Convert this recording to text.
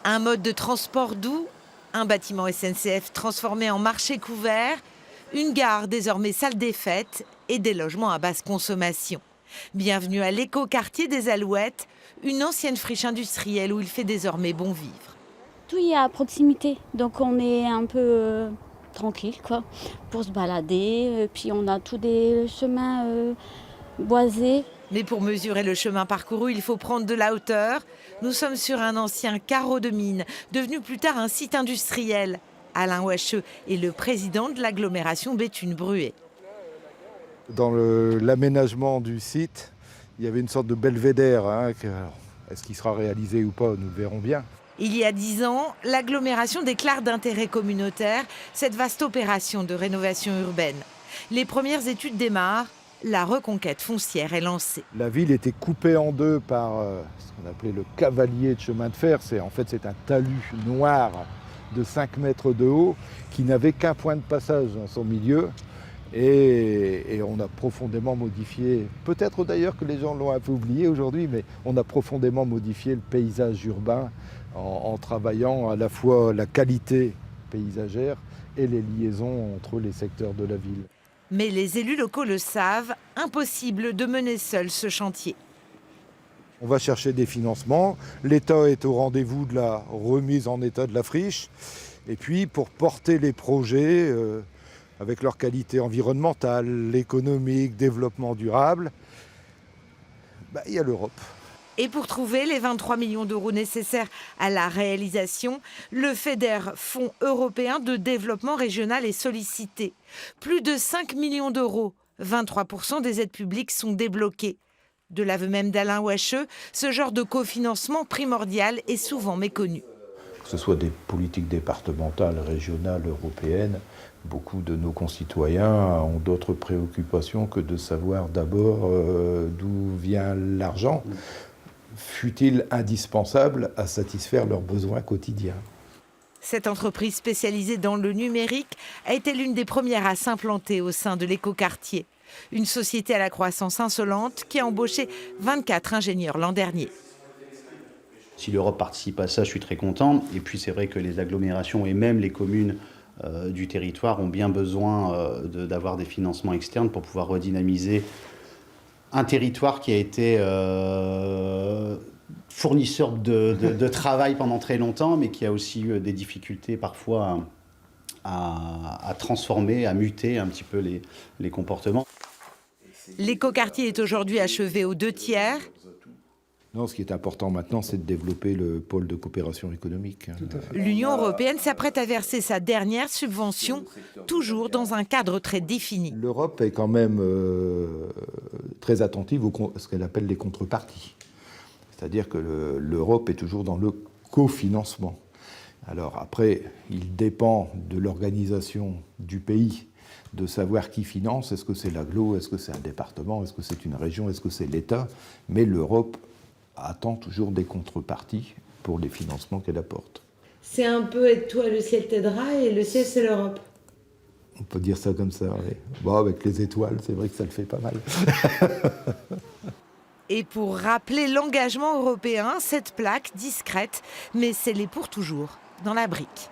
Un mode de transport doux, un bâtiment SNCF transformé en marché couvert, une gare désormais salle des fêtes et des logements à basse consommation. Bienvenue à l'écoquartier des Alouettes, une ancienne friche industrielle où il fait désormais bon vivre. Tout y est à proximité, donc on est un peu tranquille quoi, pour se balader. Puis on a tous des chemins boisés. Mais pour mesurer le chemin parcouru, il faut prendre de la hauteur. Nous sommes sur un ancien carreau de mine, devenu plus tard un site industriel. Alain Wacheux est le président de l'agglomération Béthune-Bruay. Dans l'aménagement du site, il y avait une sorte de belvédère. Est-ce qu'il sera réalisé ou pas, nous le verrons bien. Il y a 10 ans, l'agglomération déclare d'intérêt communautaire cette vaste opération de rénovation urbaine. Les premières études démarrent, la reconquête foncière est lancée. La ville était coupée en deux par ce qu'on appelait le cavalier de chemin de fer. C'est un talus noir de 5 mètres de haut qui n'avait qu'un point de passage dans son milieu. Et on a profondément modifié, peut-être d'ailleurs que les gens l'ont un peu oublié aujourd'hui, mais on a profondément modifié le paysage urbain en travaillant à la fois la qualité paysagère et les liaisons entre les secteurs de la ville. Mais les élus locaux le savent, impossible de mener seul ce chantier. On va chercher des financements, l'État est au rendez-vous de la remise en état de la friche, et puis pour porter les projets avec leur qualité environnementale, économique, développement durable, il y a l'Europe. Et pour trouver les 23 millions d'euros nécessaires à la réalisation, le FEDER, Fonds européen de développement régional, est sollicité. Plus de 5 millions d'euros, 23% des aides publiques sont débloquées. De l'aveu même d'Alain Wacheux, ce genre de cofinancement primordial est souvent méconnu. Que ce soit des politiques départementales, régionales, européennes, beaucoup de nos concitoyens ont d'autres préoccupations que de savoir d'abord d'où vient l'argent, fut-il indispensable à satisfaire leurs besoins quotidiens. Cette entreprise spécialisée dans le numérique a été l'une des premières à s'implanter au sein de l'écoquartier. Une société à la croissance insolente qui a embauché 24 ingénieurs l'an dernier. Si l'Europe participe à ça, je suis très content. Et puis c'est vrai que les agglomérations et même les communes du territoire ont bien besoin d'avoir des financements externes pour pouvoir redynamiser un territoire qui a été fournisseur de travail pendant très longtemps, mais qui a aussi eu des difficultés parfois à transformer, à muter un petit peu les comportements. L'écoquartier est aujourd'hui achevé aux 2/3. Non, ce qui est important maintenant, c'est de développer le pôle de coopération économique. L'Union européenne s'apprête à verser sa dernière subvention, toujours dans un cadre très défini. L'Europe est quand même très attentive à ce qu'elle appelle les contreparties. C'est-à-dire que l'Europe est toujours dans le cofinancement. Alors après, il dépend de l'organisation du pays de savoir qui finance. Est-ce que c'est l'agglo, est-ce que c'est un département, est-ce que c'est une région, est-ce que c'est l'État? Mais l'Europe attend toujours des contreparties pour les financements qu'elle apporte. C'est un peu « toi, le ciel t'aidera » et le ciel, c'est l'Europe. On peut dire ça comme ça, oui. Bon, avec les étoiles, c'est vrai que ça le fait pas mal. Et pour rappeler l'engagement européen, cette plaque discrète, mais scellée pour toujours, dans la brique.